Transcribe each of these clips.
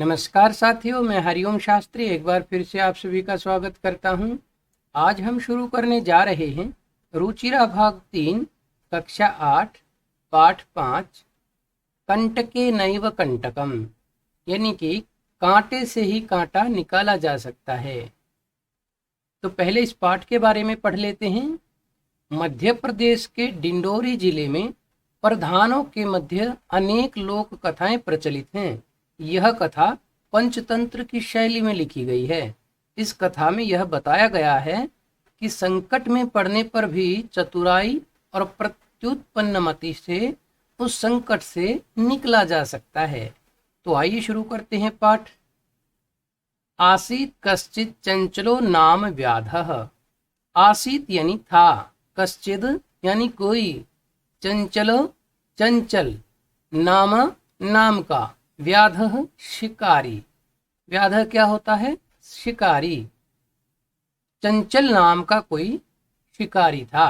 नमस्कार साथियों, मैं हरिओम शास्त्री एक बार फिर से आप सभी का स्वागत करता हूं। आज हम शुरू करने जा रहे हैं रुचिरा भाग 3 कक्षा 8 पाठ 5 कंटके नैव कंटकम, यानी कि कांटे से ही कांटा निकाला जा सकता है। तो पहले इस पाठ के बारे में पढ़ लेते हैं। मध्य प्रदेश के डिंडोरी जिले में प्रधानों के मध्य अनेक लोक कथाएं प्रचलित हैं। यह कथा पंचतंत्र की शैली में लिखी गई है। इस कथा में यह बताया गया है कि संकट में पड़ने पर भी चतुराई और प्रत्युत्पन्नमति से उस संकट से निकला जा सकता है। तो आइए शुरू करते हैं पाठ। आसीत कश्चित चंचलो नाम व्याधः। आसीत यानी था, कश्चिद यानी कोई, चंचलो चंचल, नाम नाम का, व्याधः शिकारी। व्याधः क्या होता है? शिकारी। चंचल नाम का कोई शिकारी था।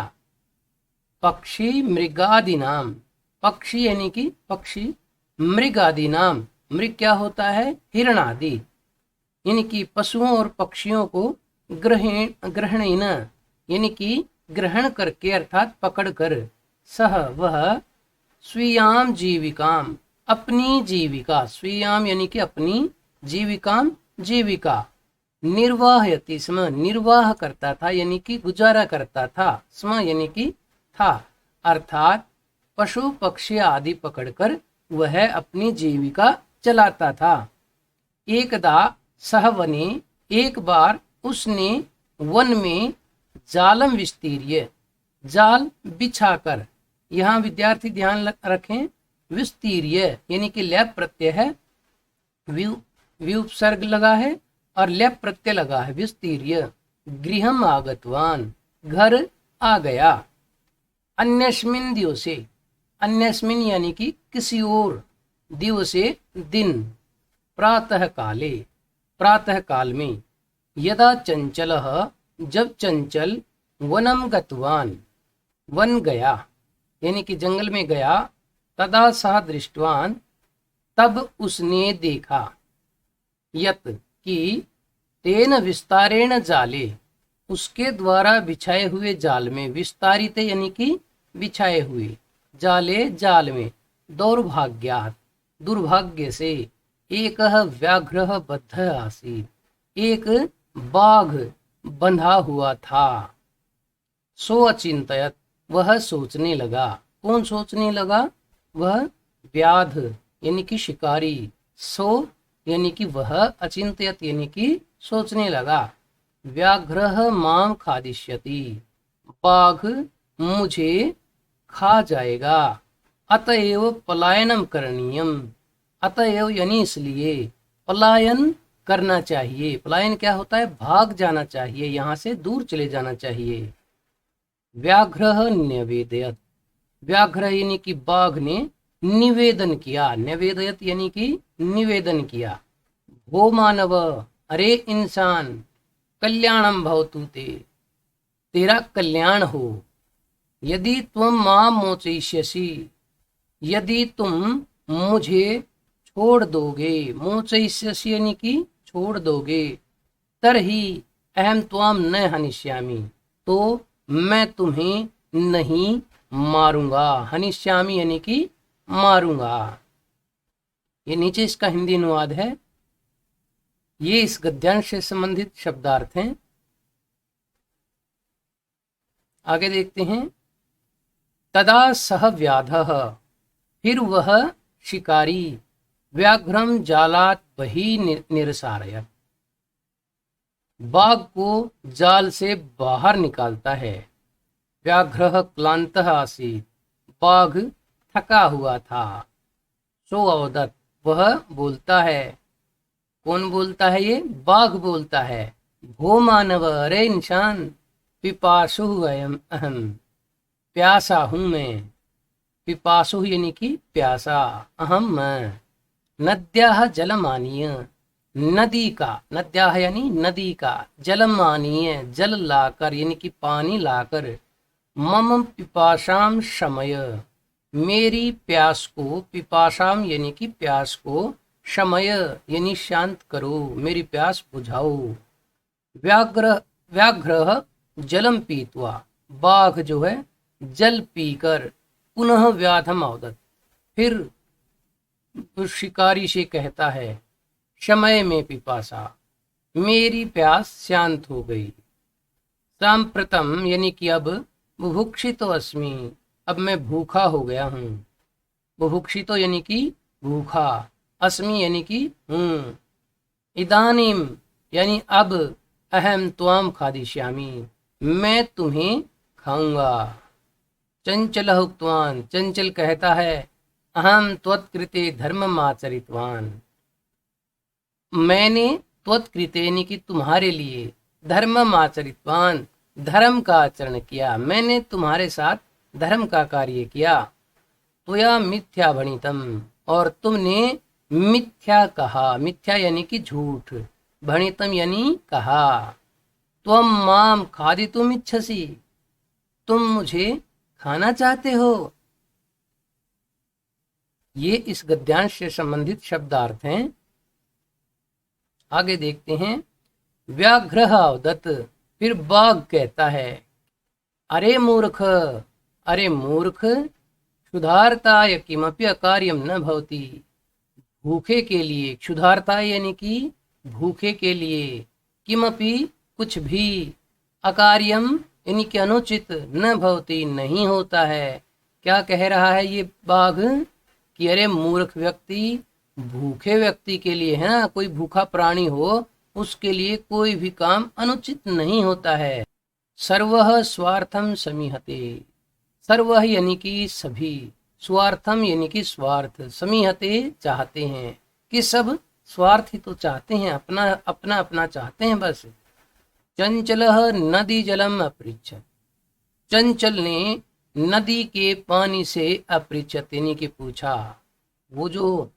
पक्षी मृगादि नाम, पक्षी यानी कि पक्षी, मृगादि नाम, मृग क्या होता है? हिरण आदि, यानी कि पशुओं और पक्षियों को ग्रहणेन यानी कि ग्रहण करके अर्थात पकड़कर, सह वह, स्वीयाम जीविकाम अपनी जीविका, स्वीयाम यानी कि अपनी, जीविकाम जीविका, निर्वाहयति स्म निर्वाह करता था यानी कि गुजारा करता था, स्म यानी कि था, अर्थात पशु पक्षी आदि पकड़कर वह अपनी जीविका चलाता था। एकदा सह वने, एक बार उसने वन में जालम विस्तीर्य, जाल बिछाकर, यहाँ विद्यार्थी ध्यान रखें, विस्तीर्य यानी कि लैप प्रत्यय है, व्युपसर्ग लगा है और लैप प्रत्यय लगा है, विस्तीर्य। गृहम आगतवान, घर आ गया। अन्यस्मिन दिवसे, अन्यस्मिन यानी कि किसी और, दिवसे दिन, प्रातः काले प्रातः काल में, यदा चंचलः जब चंचल, वनम गतवान वन गया यानी कि जंगल में गया, तदा सह दृष्टवान तब उसने देखा, यत कि तेन विस्तारेण जाले उसके द्वारा बिछाए हुए जाल में, विस्तारित यानी कि बिछाए हुए, जाले जाल में, दौर्भाग्यात दुर्भाग्य से, एक व्याघ्र बद्ध आसीत एक बाघ बंधा हुआ था। सो अचिंतयत वह सोचने लगा, कौन सोचने लगा? वह व्याध यानी कि शिकारी, सो यानी कि वह, अचिंतयत यानी कि सोचने लगा, व्याघ्र माम खादिष्यति बाघ मुझे खा जाएगा, अतएव पलायनम करणीयम, अतएव यानी इसलिए, पलायन करना चाहिए। पलायन क्या होता है? भाग जाना चाहिए, यहाँ से दूर चले जाना चाहिए। व्याघ्र न्यवेदयत, व्याघ्र यानी कि बाघ ने निवेदन किया, निवेदयत यानी कि निवेदन किया, भो मानव, अरे इंसान, कल्याणम भवतु ते, तेरा कल्याण हो, यदि तुम मां मोचयिष्यसि, यदि तुम मुझे छोड़ दोगे, मोचयिष्यसि यानी कि छोड़ दोगे, तरहि अहम त्वाम न हनिष्यामि, तो मैं तुम्हें नहीं मारूंगा, हनिष्यामि यानी कि मारूंगा। ये नीचे इसका हिंदी अनुवाद है। ये इस गद्यांश से संबंधित शब्दार्थ हैं। आगे देखते हैं। तदा सह व्याधः, फिर वह शिकारी, व्याघ्रम जालात बहि निरसारयत्, बाघ को जाल से बाहर निकालता है। व्याघ्र क्लांतः आसीत्, बाघ थका हुआ था। सो अवदत्, वह बोलता है, कौन बोलता है? ये बाघ बोलता है, भो मानव, अरे इंसान, पिपासु अहम, प्यासा हूं मैं, पिपासु यानी कि प्यासा, अहम मैं, नद्याः जलमानीय, नदी का, नद्याः यानी नदी का, जलमानीय जल लाकर यानी कि पानी लाकर, मम पिपासाम शमय, मेरी प्यास को, पिपासाम यानी कि प्यास को शमय यानी शांत करो, मेरी प्यास बुझाओ। व्याघ्र जलम पीत्वा, बाघ जो है जल पीकर पुनः व्याधम अवदत्, फिर शिकारी से कहता है शमय में पिपासा, मेरी प्यास शांत हो गई। सांप्रतम यानी कि अब बुभुक्षितो अस्मि, अब मैं भूखा हो गया हूँ। बुभुक्षितो यानी कि भूखा, अस्मि यानी कि हूँ। इदानीम यानी अब, अहम त्वाम खादिष्यामि, मैं तुम्हें खाऊंगा। चंचल उक्तवान, चंचल कहता है अहम त्वत्कृते धर्ममाचरितवान, मैंने त्वत्कृते यानी कि तुम्हारे लिए, धर्ममाचरितवान धर्म का आचरण किया, मैंने तुम्हारे साथ धर्म का कार्य किया। त्वया मिथ्या भणितम, और तुमने मिथ्या कहा, मिथ्या यानी कि झूठ, भणितम यानी कहा। त्वम माम खादितुम इच्छसि, तुम मुझे खाना चाहते हो। ये इस गद्यांश से संबंधित शब्दार्थ हैं। आगे देखते हैं। व्याघ्र अवदत्, फिर बाघ कहता है अरे मूर्ख, अरे मूर्ख, क्षुधार्ताय किमपि अकार्यम न भवति, भूखे के लिए, क्षुधार्ताय यानी कि भूखे के लिए, किमपि कुछ भी, अकार्यम यानी कि अनुचित, न भवति नहीं होता है। क्या कह रहा है ये बाघ कि अरे मूर्ख व्यक्ति, भूखे व्यक्ति के लिए है ना, कोई भूखा प्राणी हो उसके लिए कोई भी काम अनुचित नहीं होता है। सर्वः स्वार्थम समीहते, सर्वः यानी कि सभी, स्वार्थम यानी कि स्वार्थ, समीहते चाहते हैं, कि सब स्वार्थ ही तो चाहते हैं, अपना अपना अपना चाहते हैं बस। चंचलः नदी जलम अपृच्छत्, चंचल ने नदी के पानी से अपृच्छत् यानी कि पूछा। वो जो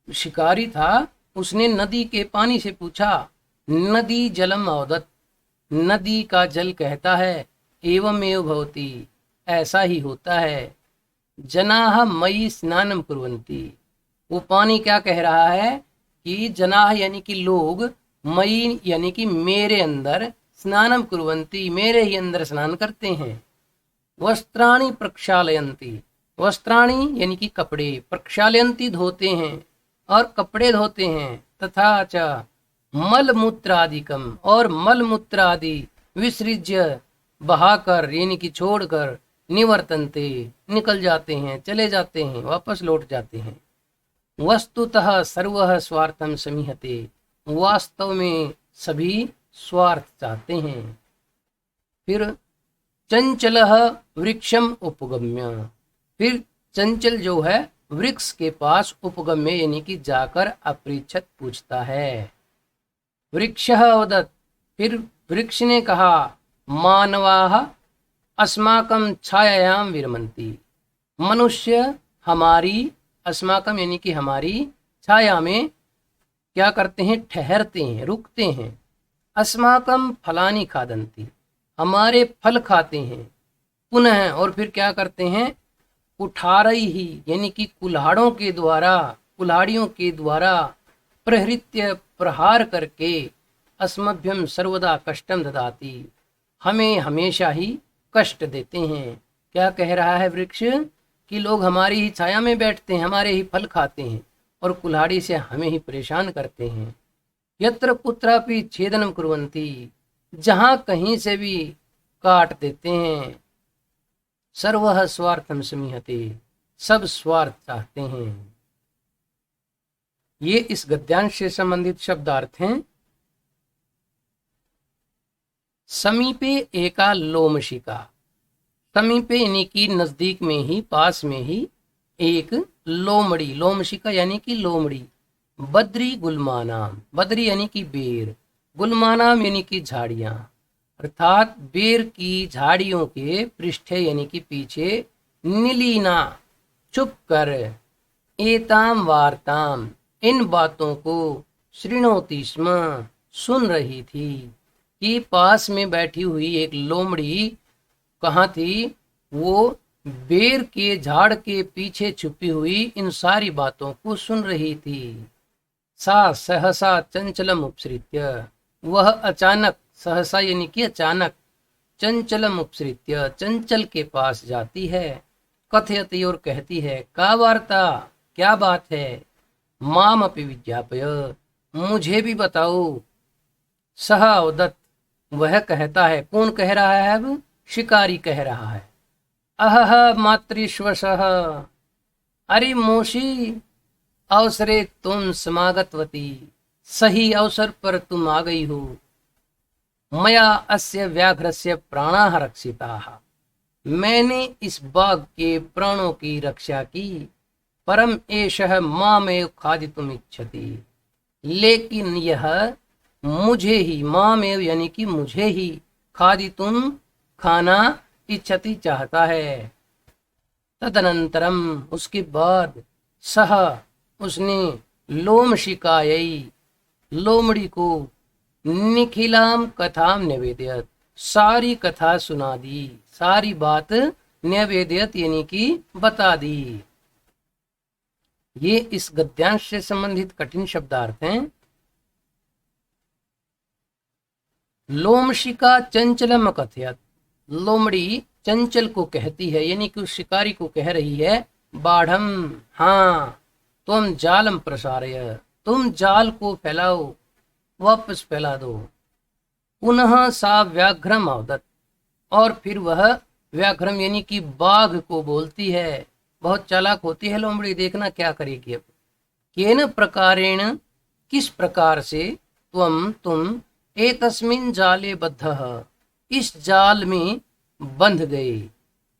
शिकारी था उसने नदी के पानी से पूछा। नदी जलम अवदत्, नदी का जल कहता है एवमेव भवति, ऐसा ही होता है। जनाः मयि स्नानम कुर्वन्ति, वो पानी क्या कह रहा है कि जनाः यानी कि लोग, मयि यानी कि मेरे अंदर, स्नानम कुर्वन्ति मेरे ही अंदर स्नान करते हैं। वस्त्राणि प्रक्षालयन्ति, वस्त्राणि यानी कि कपड़े, प्रक्षालयन्ति धोते हैं और कपड़े धोते हैं। तथा च मलमूत्रादिकम, और मलमूत्रादि विसृज्य बहाकर यानी कि छोड़कर, निवर्तन्ते निकल जाते हैं, चले जाते हैं, वापस लौट जाते हैं। वस्तुतः सर्वः स्वार्थम समीहते, वास्तव में सभी स्वार्थ चाहते हैं। फिर चंचलः वृक्षम उपगम्य, फिर चंचल जो है वृक्ष के पास उपगम्य यानी कि जाकर अपृच्छत् पूछता है। वृक्षः अवदत्, फिर वृक्ष ने कहा मानवाः अस्माकं छायायां विरमन्ति, मनुष्य हमारी, अस्माकं यानी कि हमारी, छाया में क्या करते हैं, ठहरते हैं, रुकते हैं। अस्माकं फलानि खादन्ति, हमारे फल खाते हैं। पुनः और फिर क्या करते हैं, कुठारई ही यानी कि कुल्हाड़ों के द्वारा, कुल्हाड़ियों के द्वारा, प्रहृत्य प्रहार करके, अस्मभ्यम सर्वदा कष्टम ददाति, हमें हमेशा ही कष्ट देते हैं। क्या कह रहा है वृक्ष कि लोग हमारी ही छाया में बैठते हैं, हमारे ही फल खाते हैं और कुल्हाड़ी से हमें ही परेशान करते हैं। यत्र कुत्रापि छेदनम कुर्वन्ति, जहां कहीं से भी काट देते हैं। सर्वः स्वार्थम समीहते, सब स्वार्थ चाहते हैं। ये इस गद्यांश से संबंधित शब्दार्थ हैं। समीपे एका लोमशिका, समीपे यानी कि नजदीक में ही, पास में ही, एक लोमड़ी, लोमशिका यानी कि लोमड़ी। बद्री गुलमानाम, बद्री यानी कि बेर, गुलमानाम यानी कि झाड़ियां, अर्थात बेर की झाड़ियों के पृष्ठे यानी कि पीछे, नीलीना चुप कर, एताम वार्ताम इन बातों को, शृणोति स्म सुन रही थी, कि पास में बैठी हुई एक लोमड़ी कहाँ थी, वो बेर के झाड़ के पीछे छुपी हुई इन सारी बातों को सुन रही थी। सा सहसा चंचलम उपसृत्य, वह अचानक, सहसा यानी कि अचानक, चंचलम उपसृत्य चंचल के पास जाती है, कथयति और कहती है, का वार्ता, क्या बात है, माम अपि विज्ञापय, मुझे भी बताओ। सह अवदत्, वह कहता है, कौन कह रहा है अब, शिकारी कह रहा है, अहह मातृश्वशः, अरे मोशी, अवसरे तुम समागतवती, सही अवसर पर तुम आ गई हो, मया अस्य व्याघ्रस्य प्राणाः रक्षिताः, मैंने इस बाघ के प्राणों की रक्षा की, परम एषः मामेव खादितुम इच्छति, लेकिन यह मुझे ही, मामेव यानी कि मुझे ही, खादितुम खाना, इच्छति चाहता है। तदनंतरम उसके बाद, सह उसने, लोमशिकायै लोमड़ी को, निखिलाम कथाम निवेदयत सारी कथा सुना दी, सारी बात निवेदयत यानी कि बता दी। ये इस गद्यांश से संबंधित कठिन शब्दार्थ हैं। लोमशिका चंचलम कथयत, लोमड़ी चंचल को कहती है, यानी कि उस शिकारी को कह रही है, बाढ़म, हाँ, तुम जालम प्रसारय, तुम जाल को फैलाओ, वापस फैला दो। पुनः सा व्याघ्रम अवदत्, और फिर वह व्याघ्रम यानी कि बाघ को बोलती है, बहुत चालाक होती है लोमड़ी, देखना क्या करेगी अब। केन प्रकारेण, किस प्रकार से, तुम एतस्मिन् जाले बद्धः, इस जाल में बंध गए,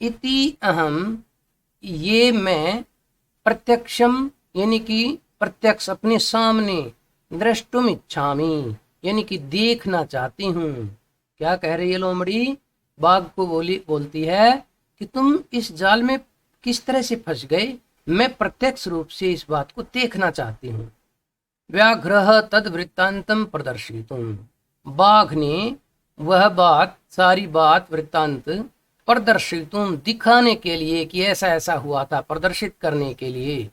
इति अहम, ये मैं, प्रत्यक्षम यानी कि प्रत्यक्ष अपने सामने, द्रष्टुम इच्छामि यानी कि देखना चाहती हूँ। क्या कह रही है लोमड़ी, बाघ को बोलती है कि तुम इस जाल में किस तरह से फंस गए, मैं प्रत्यक्ष रूप से इस बात को देखना चाहती हूँ। व्याघ्रः तद वृत्तांतम प्रदर्शितुम, बाघ ने वह बात, सारी बात, वृत्तांत, प्रदर्शितुम दिखाने के लिए कि ऐसा ऐसा हुआ था, प्रदर्शित करने के लिए।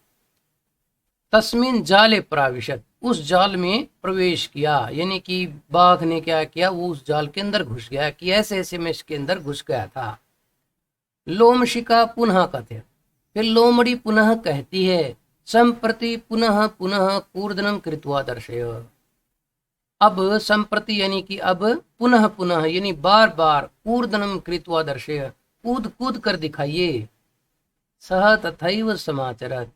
तस्मिन जाले प्राविशत, उस जाल में प्रवेश किया, यानी कि बाघ ने क्या किया, वो उस जाल के अंदर घुस गया, कि ऐसे ऐसे में इसके अंदर घुस गया था। लोमशिका पुनः कथय, फिर लोमड़ी पुनः कहती है, संप्रति पुनः पुनः कूर्दनम कृत्वा दर्शय, अब संप्रति यानी कि अब, पुनः पुनः यानी बार बार, कूर्दनम कृत्वा दर्शय कूद कूद कर दिखाइए। सह तथैव समाचरत,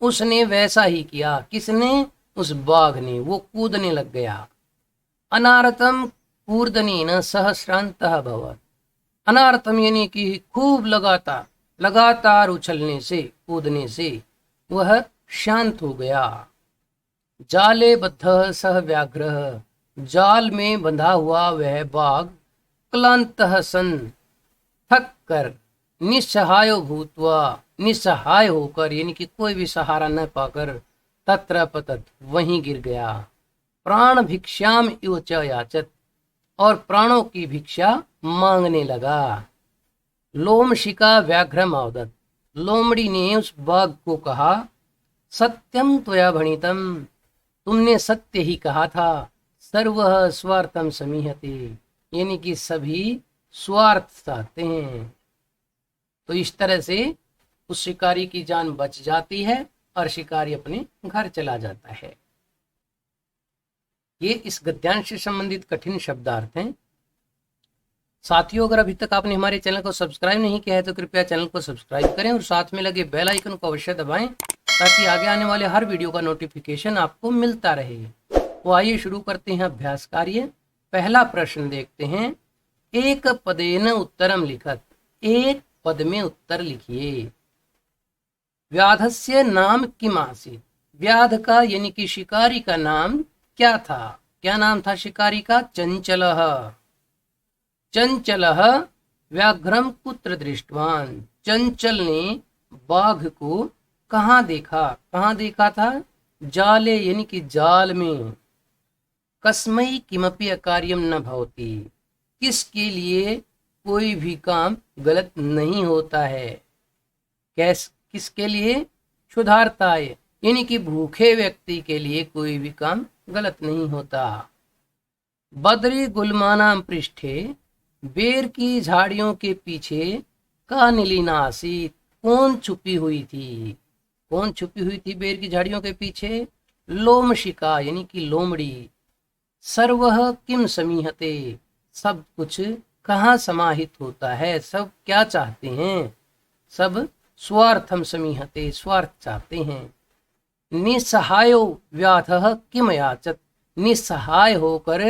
उसने वैसा ही किया, किसने, उस बाघ ने, वो कूदने लग गया। अनारतम कूर्दनेन सह श्रान्तः अभवत्, अनारतम यानी कि खूब लगातार, लगातार उछलने से, कूदने से वह शांत हो गया। जाले बद्धः सह व्याघ्रः, जाल में बंधा हुआ वह बाघ, क्लांतः सन, थक कर, निस्सहाय भूत्वा, निस्सहाय होकर यानी कि कोई भी सहारा न पाकर, तत्र पतत, वहीं गिर गया। प्राण भिक्षाम इव च याचत, और प्राणों की भिक्षा मांगने लगा। लोमशिका व्याघ्रम अवदत्, लोमड़ी ने उस बाघ को कहा, सत्यम त्वया भणितम, तुमने सत्य ही कहा था, सर्वः स्वार्थम समीहते, यानी कि सभी स्वार्थ चाहते हैं। तो इस तरह से उस शिकारी की जान बच जाती है और शिकारी अपने घर चला जाता है। ये इस गद्यांश से संबंधित कठिन शब्दार्थ हैं। साथियों, अगर अभी तक आपने हमारे चैनल को सब्सक्राइब नहीं किया है तो कृपया चैनल को सब्सक्राइब करें और साथ में लगे बेल आइकन को अवश्य दबाएं, ताकि आगे आने वाले हर वीडियो का नोटिफिकेशन आपको मिलता रहे। तो आइए शुरू करते हैं अभ्यास कार्य। पहला प्रश्न देखते हैं, एक पदेन उत्तरम लिखत, एक पद में उत्तर लिखिए। व्याधस्य नाम किम आसीत्, व्याध का यानी कि शिकारी का नाम क्या था, क्या नाम था शिकारी का, चंचलः। चंचलः व्याघ्रम कुत्र दृष्टवान, चंचल ने बाघ को कहाँ देखा, कहाँ देखा था, जाले यानी कि जाल में। कस्मै किमपि अकार्यम न भवति, किसके लिए कोई भी काम गलत नहीं होता है, किसके लिए, क्षुधार्ताय यानी कि भूखे व्यक्ति के लिए कोई भी काम गलत नहीं होता। बद्री गुलमानाम पृष्ठे, बेर की झाड़ियों के पीछे का नीलिना आसीत, कौन छुपी हुई थी? कौन छुपी हुई थी बेर की झाड़ियों के पीछे? लोमशिका यानी कि लोमड़ी। सर्वह किम समीहते, सब कुछ कहाँ समाहित होता है, सब क्या चाहते हैं? सब स्वार्थम समीहते, स्वार्थ चाहते हैं। निस्सहायो व्याधः किम याचत, निस्सहाय होकर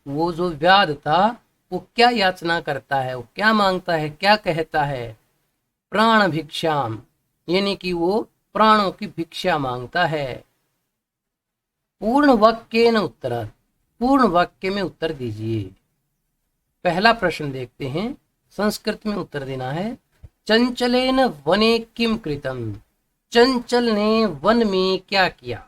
वो जो व्याध था वो क्या याचना करता है, वो क्या मांगता है, क्या कहता है? प्राण भिक्षाम, यानी कि वो प्राणों की भिक्षा मांगता है। पूर्ण वाक्य न उत्तर, पूर्ण वाक्य में उत्तर दीजिए। पहला प्रश्न देखते हैं, संस्कृत में उत्तर देना है। चंचलेन वने किम कृतम, चंचल ने वन में क्या किया?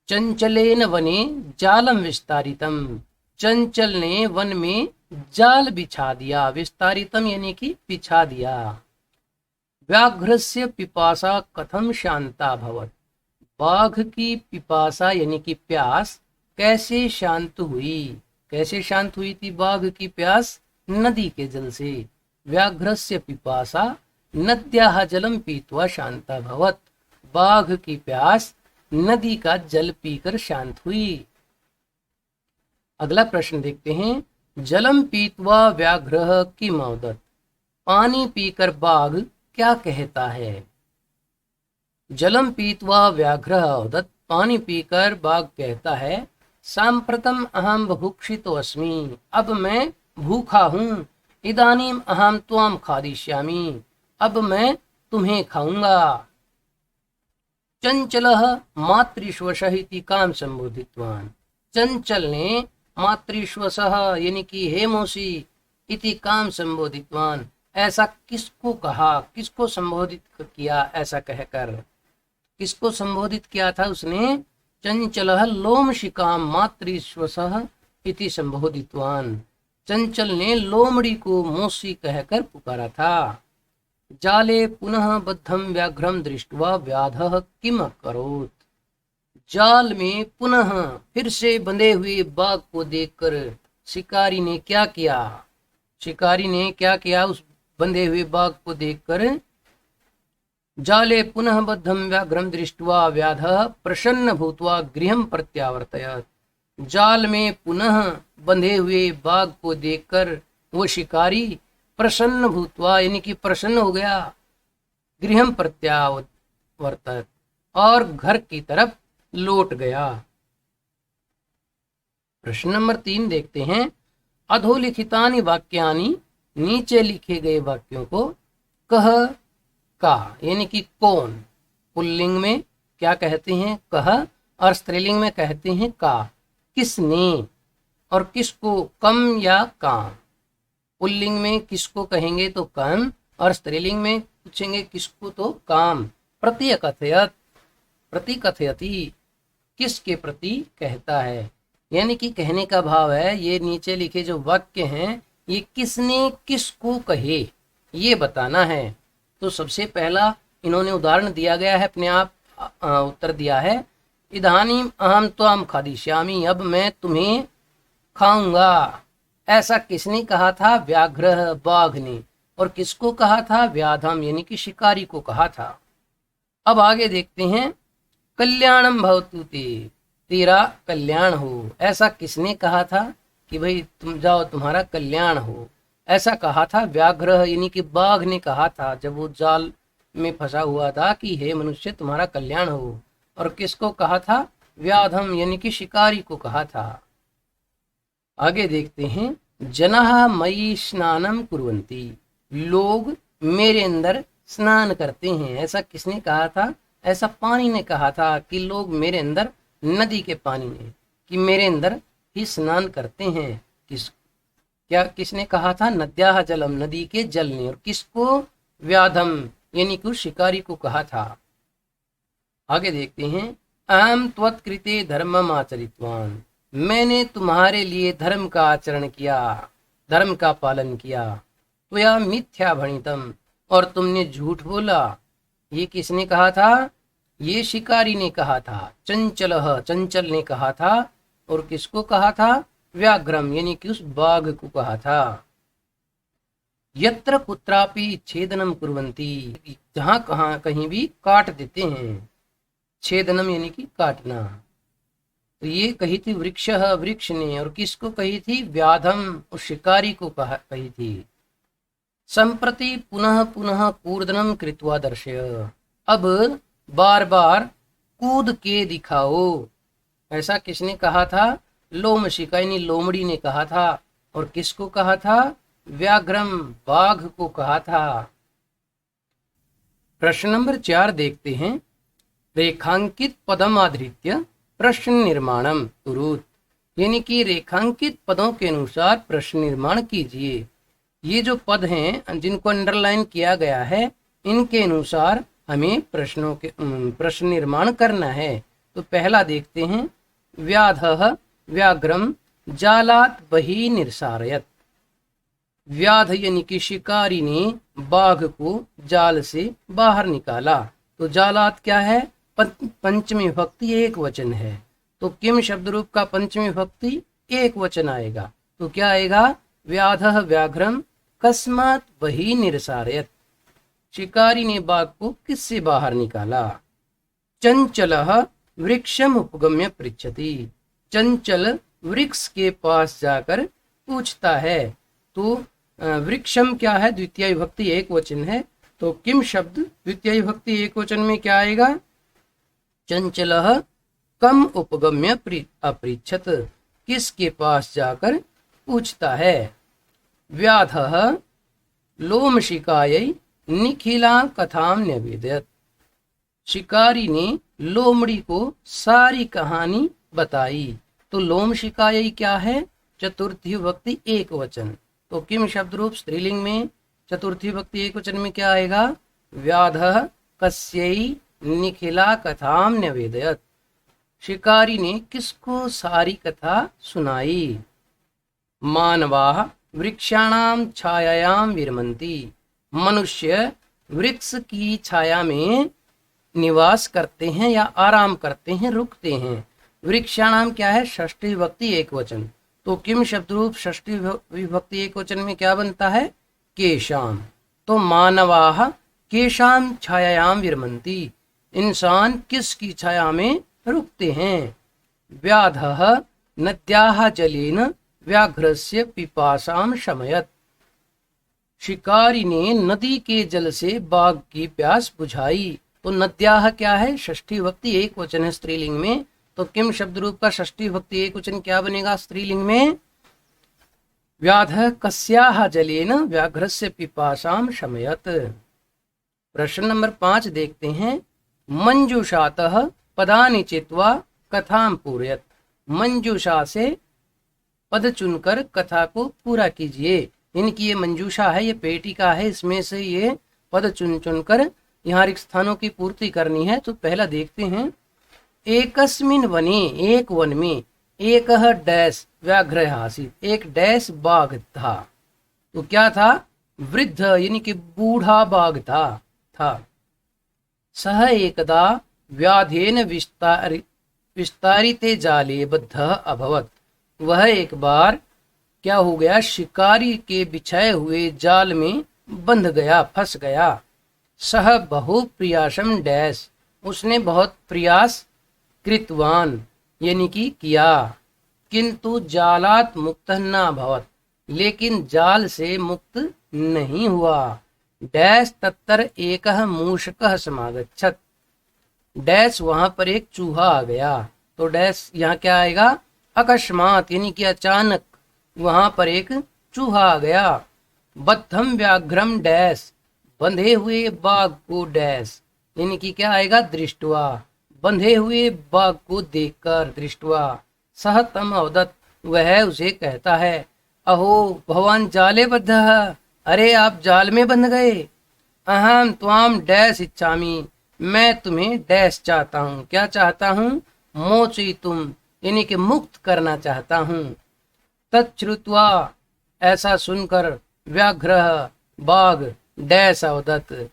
चंचलेन वने जालम विस्तारितम, चंचल ने वन में जाल बिछा दिया। विस्तारितम यानी कि बिछा दिया। व्याघ्रस्य पिपासा कथम शांता भवत, बाघ की पिपासा यानी कि प्यास कैसे शांत हुई? कैसे शांत हुई थी बाघ की प्यास? नदी के जल से। व्याघ्रस्य पिपासा नद्याः जलम पीत्वा शांता भवत, बाघ की प्यास नदी का जल पीकर शांत हुई। अगला प्रश्न देखते हैं। जलम पीत्वा व्याघ्रः किम अवदत्, पानी पीकर बाघ क्या कहता है? जलम पीत्वा व्याघ्रः अवदत्, पानी पीकर बाघ कहता है, सांप्रतम अहम बुभुक्षितो अस्मि, अब मैं भूखा हूँ। इदानीम अहम त्वाम खादिष्यामि, अब मैं तुम्हें खाऊंगा। चंचलः मातृश्वशः इति काम संबोधितवान, चंचल ने मातृश्वशः यानी कि हे मौसी इति काम संबोधितवान, ऐसा किसको कहा, किसको संबोधित किया? ऐसा कहकर किसको संबोधित किया था उसने? चंचलः लोमशिकाम मातृश्वशः इति संबोधितवान, चंचल ने लोमड़ी को मौसी कहकर पुकारा था। जाले पुनः बद्धम व्याघ्रम दृष्ट्वा व्याधः किम अकरोत्, जाल में पुनः फिर से बंधे हुए बाघ को देखकर शिकारी ने क्या किया? शिकारी ने क्या किया उस बंधे हुए बाघ को देखकर? जाले पुनः बद्धम व्याघ्रम दृष्ट्वा व्याधः प्रसन्न भूत्वा गृहं प्रत्यावर्तयत्, जाल में पुनः बंधे हुए बाघ को देखकर वो शिकारी प्रसन्न भूत्वा यानी कि प्रसन्न हो गया, गृहं प्रत्यावर्तयत् और घर की तरफ लौट गया। प्रश्न नंबर 3 देखते हैं। अधोलिखितानि वाक्यानि, नीचे लिखे गए वाक्यों को कह का यानी कि कौन, पुल्लिंग में क्या कहते हैं? कह, और स्त्रीलिंग में कहते हैं का। किसने और किसको, कम या काम। पुल्लिंग में किसको कहेंगे तो कम, और स्त्रीलिंग में पूछेंगे किसको तो काम। प्रतिकथयत, प्रतिकथयति, किसके प्रति कहता है, यानी कि कहने का भाव है ये नीचे लिखे जो वाक्य हैं ये किसने किसको कहे ये बताना है। तो सबसे पहला इन्होंने उदाहरण दिया गया है, अपने आप उत्तर दिया है। इदानीम अहम त्वाम खादिष्यामि, अब मैं तुम्हें खाऊंगा। ऐसा किसने कहा था? व्याघ्र, बाघ ने। और किसको कहा था? व्याधम यानी कि शिकारी को कहा था। अब आगे देखते हैं। कल्याणम भवतु ते, तेरा कल्याण हो, ऐसा किसने कहा था कि भाई तुम जाओ तुम्हारा कल्याण हो? ऐसा कहा था व्याघ्र यानी कि बाघ ने कहा था जब वो जाल में फंसा हुआ था कि हे मनुष्य तुम्हारा कल्याण हो। और किसको कहा था? व्याधम यानी कि शिकारी को कहा था। आगे देखते हैं। जनाः मयि स्नानम कुर्वन्ति, लोग मेरे अंदर स्नान करते हैं। ऐसा किसने कहा था? ऐसा पानी ने कहा था कि लोग मेरे अंदर, नदी के पानी ने, कि मेरे अंदर ही स्नान करते हैं। किसने कहा था? नद्याः जलम, नदी के जल ने। और किसको? व्याधम यानी कि शिकारी को कहा था। आगे देखते हैं। अहम त्वत्कृते धर्मम आचरितवान, मैंने तुम्हारे लिए धर्म का आचरण किया, धर्म का पालन किया। त्वया मिथ्या भणितम, और तुमने झूठ बोला। ये किसने कहा था? ये शिकारी ने कहा था। चंचलः, चंचल ने कहा था। और किसको कहा था? व्याघ्रम यानी कि उस बाघ को कहा था। यत्र कुत्रापि छेदनम कुर्वन्ति, जहां कहां कहीं भी काट देते हैं। छेदनम यानी कि काटना। तो ये कही थी वृक्षः, वृक्ष ने। और किसको कही थी? व्याधम, उस शिकारी को कही थी। संप्रति पुनः पुनः कूर्दनम कृत्वा दर्शय, अब बार बार कूद के दिखाओ। ऐसा किसने कहा था? लोमशिका यानी लोमड़ी ने कहा था। और किसको कहा था? व्याघ्रम, बाघ को कहा था। प्रश्न नंबर 4 देखते हैं। रेखांकित पदम आधृत्य प्रश्न निर्माणम कुरुत, यानी कि रेखांकित पदों के अनुसार प्रश्न निर्माण कीजिए। ये जो पद हैं जिनको अंडरलाइन किया गया है, इनके अनुसार हमें प्रश्न निर्माण करना है। तो पहला देखते हैं। व्याधः व्याघ्रम जालात बहि निर्सारयत, व्याध यानी कि शिकारी ने बाघ को जाल से बाहर निकाला। तो जालात क्या है? पंचमी विभक्ति एक वचन है। तो किम शब्द रूप का पंचमी विभक्ति एक वचन आएगा। तो क्या आएगा? व्याधः व्याघ्रम कस्मात् बहि निर्सारयत, शिकारी ने बाघ को किससे बाहर निकाला। चंचलः वृक्षम उपगम्य पृच्छति, चंचल वृक्ष के पास जाकर पूछता है। तो वृक्षम क्या है? द्वितीय विभक्ति एक वचन है। तो किम शब्द द्वितीय विभक्ति एक वचन में क्या आएगा? चंचलः कम उपगम्य अपृच्छत, किसके पास जाकर पूछता है। व्याधः लोमशिकायै निखिला कथाम न्यवेदयत, शिकारी ने लोमड़ी को सारी कहानी बताई। तो लोमशिकायै क्या है? चतुर्थी विभक्ति एक वचन। तो किम शब्द रूप स्त्रीलिंग में चतुर्थी विभक्ति एक वचन में क्या आएगा? व्याधः कस्यै निखिला कथाम न्यवेदयत, शिकारी ने किसको सारी कथा सुनाई। मानवाः वृक्षाणाम छायायाम विरमन्ति, मनुष्य वृक्ष की छाया में निवास करते हैं या आराम करते हैं, रुकते हैं। वृक्षाणाम क्या है? षष्ठी विभक्ति एक वचन। तो किम शब्द रूप षष्ठी विभक्ति एक वचन में क्या बनता है? केशाम। तो मानवाः केशाम छायायाम विरमन्ति, इंसान किसकी छाया में रुकते हैं। व्याधः नद्याः जलेन व्याघ्रस्य पिपासाम शमयत, शिकारी ने नदी के जल से बाघ की प्यास बुझाई। तो नद्याः क्या है? षष्ठी विभक्ति एक वचन है स्त्रीलिंग में। तो किम शब्द रूप का षष्ठी विभक्ति एक वचन क्या बनेगा स्त्रीलिंग में? व्याधः कस्याः जलेन व्याघ्रस्य पिपासाम शमयत। प्रश्न नंबर 5 देखते हैं। मंजूषातः पदानि चित्वा कथाम पूरयत, मंजूषा से पद चुनकर कथा को पूरा कीजिए। इनकी ये मंजूषा है, ये पेटिका है, इसमें से ये पद चुनकर यहाँ रिक्त स्थानों की पूर्ति करनी है। तो पहला देखते हैं। एकस्मिन वने, एक वन में, एक डैश व्याघ्र आसीत, एक डैश बाघ था। तो क्या था? वृद्ध यानी कि बूढ़ा बाघ था। सह एकदा व्याधेन विस्तारिते जाले बद्धः अभवत, वह एक बार क्या हो गया? शिकारी के बिछाए हुए जाल में बंध गया, फंस गया। सह बहु प्रयासम डैश, उसने बहुत प्रयास कृतवान यानी कि किया। किंतु जालात मुक्त न अभवत, लेकिन जाल से मुक्त नहीं हुआ। डैश तत्तर एक मूषकः समागच्छत, डैश वहां पर एक चूहा आ गया। तो डैश यहाँ क्या आएगा? अकस्मात यानी कि अचानक वहां पर एक चूहा आ गया। बद्धम व्याघ्रम डैश, बंधे हुए बाघ को डैश यानी कि क्या आएगा? दृष्टवा, बंधे हुए बाघ को देखकर, दृष्टवा। सह तम अवदत, वह उसे कहता है। अहो भवान जाले बद्धः, अरे आप जाल में बंध गए। अहम त्वाम डैश इच्छामि, मैं तुम्हें डैश चाहता हूँ। क्या चाहता हूँ? मोचयितुम यानी कि मुक्त करना चाहता हूँ। तच्छ्रुत्वा, ऐसा सुनकर, व्याघ्र बाघ डैश अवदत,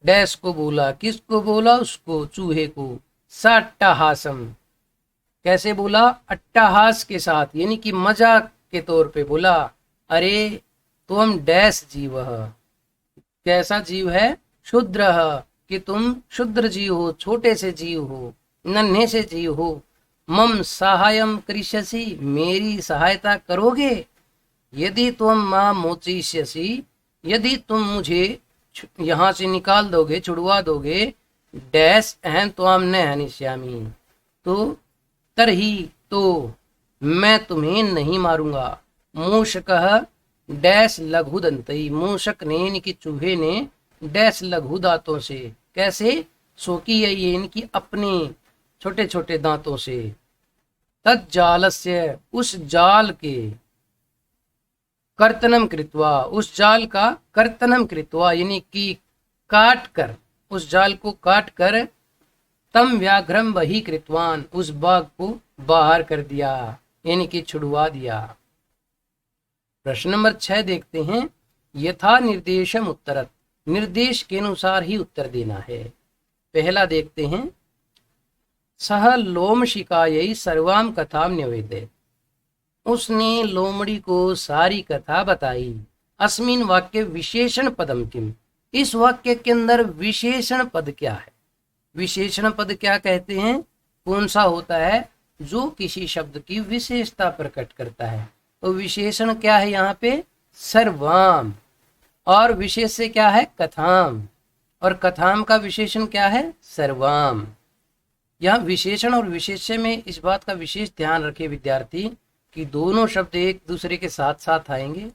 डैश को बोला, किसको बोला, उसको, चूहे को। साट्टाहासम, कैसे बोला, अट्टाहास के साथ, यानी कि मजाक के तौर पे बोला। अरे तुम डैश जीव, कैसा जीव है, शूद्र, कि तुम शूद्र जीव हो, छोटे से जीव हो, नन्हे से जीव हो। मम सहायम करिष्यसि, मेरी सहायता करोगे। यदि तुम मां मोचिष्यसि, यदि तुम मुझे यहाँ से निकाल दोगे, छुड़वा दोगे। डैश अहम त्वाम न हनिष्यामि, तो तरही, तो मैं तुम्हें नहीं मारूंगा। मूषकः डैश लघु दंतई, मूषक ने यानी कि चूहे ने डैश लघु दांतों से, कैसे, शोकी है ये, इनकी अपने छोटे छोटे दांतों से। तज्जालस्य, उस जाल के, कर्तनम कृत्वा, उस जाल का कर्तनम कृत्वा यानी कि काट कर, उस जाल को काट कर। तम व्याघ्रम बही कृतवान, उस बाघ को बाहर कर दिया, यानी कि छुड़वा दिया। प्रश्न नंबर 6 देखते हैं। यथा निर्देशम उत्तरत, निर्देश के अनुसार ही उत्तर देना है। पहला देखते हैं। सह लोमशिकायै सर्वाम कथाम न्यवेदयत्, उसने लोमड़ी को सारी कथा बताई। अस्मिन वाक्य विशेषण पदम किम, इस वाक्य के अंदर विशेषण पद क्या है। विशेषण पद क्या कहते हैं, कौन सा होता है, जो किसी शब्द की विशेषता प्रकट करता है। तो विशेषण क्या है यहाँ पे, सर्वाम, और विशेष से क्या है, कथाम, और कथाम का विशेषण क्या है, सर्वाम। यहाँ विशेषण और विशेष्य में इस बात का विशेष ध्यान रखे विद्यार्थी कि दोनों शब्द एक दूसरे के साथ साथ आएंगे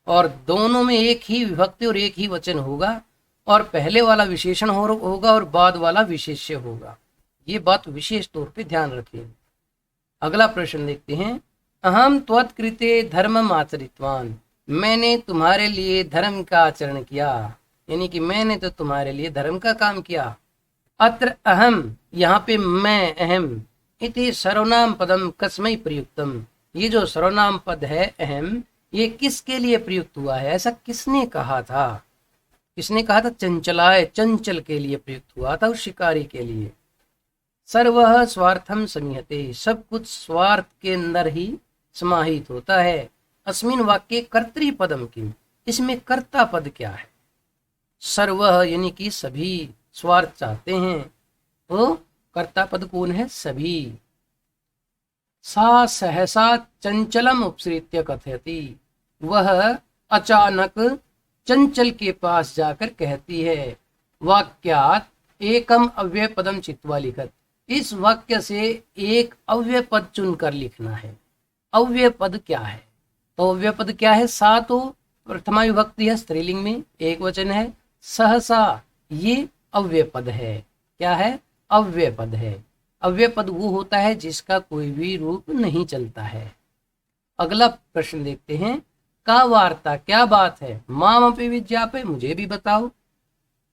और दोनों में एक ही विभक्ति और एक ही वचन होगा, और पहले वाला विशेषण होगा और बाद वाला विशेष्य होगा। ये बात विशेष तौर पे ध्यान रखें। अगला प्रश्न देखते हैं। अहम त्वत्कृते धर्मम आचरितवान, मैंने तुम्हारे लिए धर्म का आचरण किया, यानी कि मैंने तो तुम्हारे लिए धर्म का काम किया। अत्र अहम, यहाँ पे मैं, अहम, इति सर्वनाम पदम कस्मै प्रयुक्तम, ये जो सर्वनाम पद है अहम, ये किसके लिए प्रयुक्त हुआ है, ऐसा किसने कहा था। किसने कहा था, चंचलाय, चंचल के लिए प्रयुक्त हुआ था, उस शिकारी के लिए। सर्वः स्वार्थम समीहते, सब कुछ स्वार्थ के अंदर ही समाहित होता है। अस्मिन वाक्य कर्तृपदम किम, इसमें कर्ता पद क्या है। सर्वः यानी कि सभी स्वार्थ चाहते हैं, तो कर्ता पद कौन है, सभी। सा सहसा चंचलम उपसृत्य कथयति, वह अचानक चंचल के पास जाकर कहती है। वाक्यात एकम अव्यय पदम चित्वा लिखत, इस वाक्य से एक अव्यय पद चुनकर लिखना है। अव्यय पद क्या है, तो अव्यय पद क्या है, सा तो प्रथमा विभक्ति है, स्त्रीलिंग में एक वचन है। सहसा, ये अव्यय पद है, क्या है, अव्यय पद है। अव्यय पद वो होता है जिसका कोई भी रूप नहीं चलता है। अगला प्रश्न देखते हैं। का वार्ता, क्या बात है, माम अपि विज्ञापय, मुझे भी बताओ।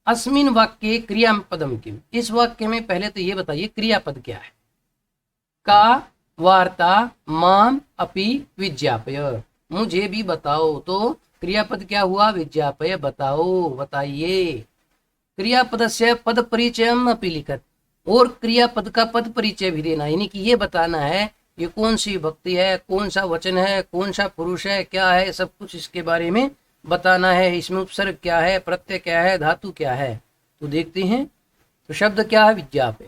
अस्मिन वाक्ये क्रियापदम किम, इस वाक्य में पहले तो ये बताइए क्रियापद क्या है। का वार्ता माम अपि विज्ञापय, मुझे भी बताओ, तो क्रियापद क्या हुआ, विज्ञापय, बताओ, बताइए। क्रियापद से पद परिचयम अपि लिखत, और क्रियापद का पद परिचय भी देना, यानी कि ये बताना है ये कौन सी विभक्ति है, कौन सा वचन है, कौन सा पुरुष है, क्या है, सब कुछ इसके बारे में बताना है। इसमें उपसर्ग क्या है, प्रत्यय क्या है, धातु क्या है, तो देखते हैं। तो शब्द क्या है, विज्ञापय।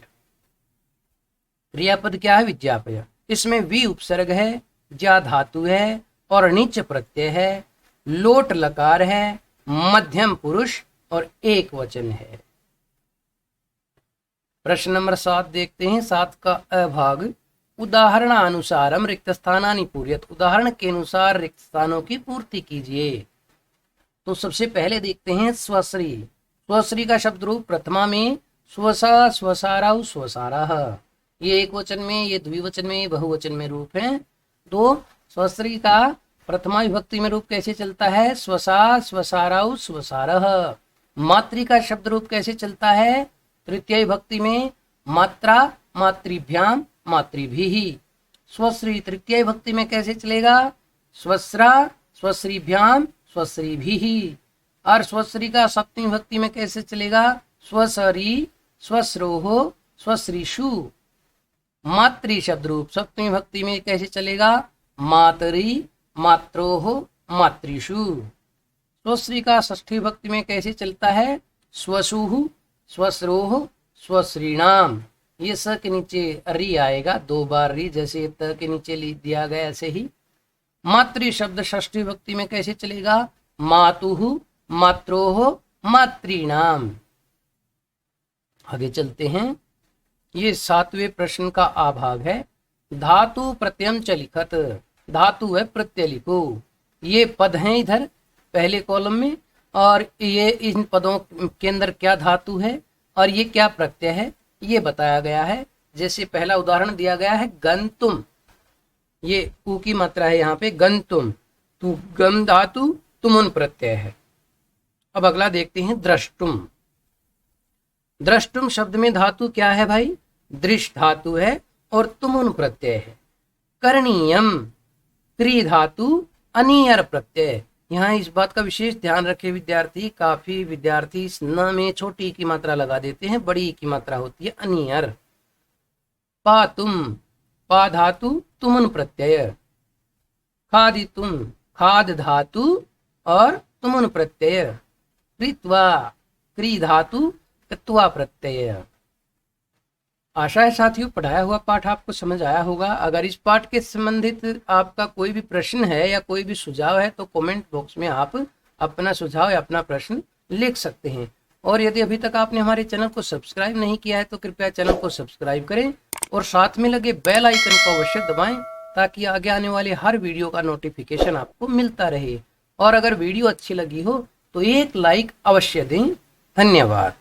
क्रियापद क्या है, विज्ञापय। इसमें वी उपसर्ग है, ज्या धातु है, और नीच प्रत्यय है, लोट लकार है, मध्यम पुरुष और एक वचन है। प्रश्न नंबर 7 देखते हैं। 7 का अभाग। उदाहरणानुसारम रिक्त स्थानानि पूर्यत, उदाहरण के अनुसार रिक्त स्थानों की पूर्ति कीजिए। तो सबसे पहले देखते हैं स्वश्री। स्वश्री का शब्द रूप प्रथमा में स्वसा, स्वसाराउ, स्वसाराह, ये एक वचन में, ये द्विवचन में, ये बहुवचन में रूप है। तो स्वश्री का प्रथमा विभक्ति में रूप कैसे चलता है, स्वसा, स्वसाराउ, स्वसारह। मातृ का शब्द रूप कैसे चलता है, तृतीय विभक्ति में मात्रा, मातृभ्याम, मातृभिः। स्वश्री तृतीय विभक्ति में कैसे चलेगा, स्वस्रा, स्वश्रीभ्याम, स्वश्रीभिः। और स्वश्री का सप्तमी विभक्ति में कैसे चलेगा, स्वसरी, स्वस्रोह, स्वश्रीषु। मातृ शब्द रूप सप्तमी भक्ति में कैसे चलेगा? मातरी, मात्रोह, मातृषु। स्वश्री का षष्ठी भक्ति में कैसे चलता है? स्वसुः, स्वस्रोह, स्वश्रीणाम। ये स के नीचे री आएगा, 2 बार री, जैसे त के नीचे दिया गया ऐसे ही। मातृ शब्द षष्ठी भक्ति में कैसे चलेगा? मातुः, मात्रोह, मातृणाम। आगे चलते हैं। ये 7वें प्रश्न का आभाग है। धातु प्रत्ययम च लिखत। धातु है प्रत्यय लिखो। ये पद हैं इधर पहले कॉलम में, और ये इन पदों के अंदर क्या धातु है और ये क्या प्रत्यय है ये बताया गया है। जैसे पहला उदाहरण दिया गया है गंतुम, ये उ की मात्रा है यहाँ पे, गंतुम। तो गम धातु तुमुन प्रत्यय है। अब अगला देखते हैं द्रष्टुम। द्रष्टुम शब्द में धातु क्या है भाई? दृष्ट धातु है और तुमुन प्रत्यय है। करणीयम, क्री धातु, अनियर प्रत्यय। यहाँ इस बात का विशेष ध्यान रखे विद्यार्थी, काफी विद्यार्थी इस न में छोटी की मात्रा लगा देते हैं, बड़ी की मात्रा होती है अनियर। पातुम, पा धातु, तुमुन प्रत्यय। खादितुम, खाद धातु और तुमुन प्रत्यय। कृत्वा, क्री धातु, कृत्वा प्रत्यय। आशा है साथियों पढ़ाया हुआ पाठ आपको समझ आया होगा। अगर इस पाठ के संबंधित आपका कोई भी प्रश्न है या कोई भी सुझाव है तो कमेंट बॉक्स में आप अपना सुझाव या अपना प्रश्न लिख सकते हैं। और यदि अभी तक आपने हमारे चैनल को सब्सक्राइब नहीं किया है तो कृपया चैनल को सब्सक्राइब करें और साथ में लगे बेल आइकन को अवश्य दबाएं ताकि आगे आने वाले हर वीडियो का नोटिफिकेशन आपको मिलता रहे। और अगर वीडियो अच्छी लगी हो तो एक लाइक अवश्य दें। धन्यवाद।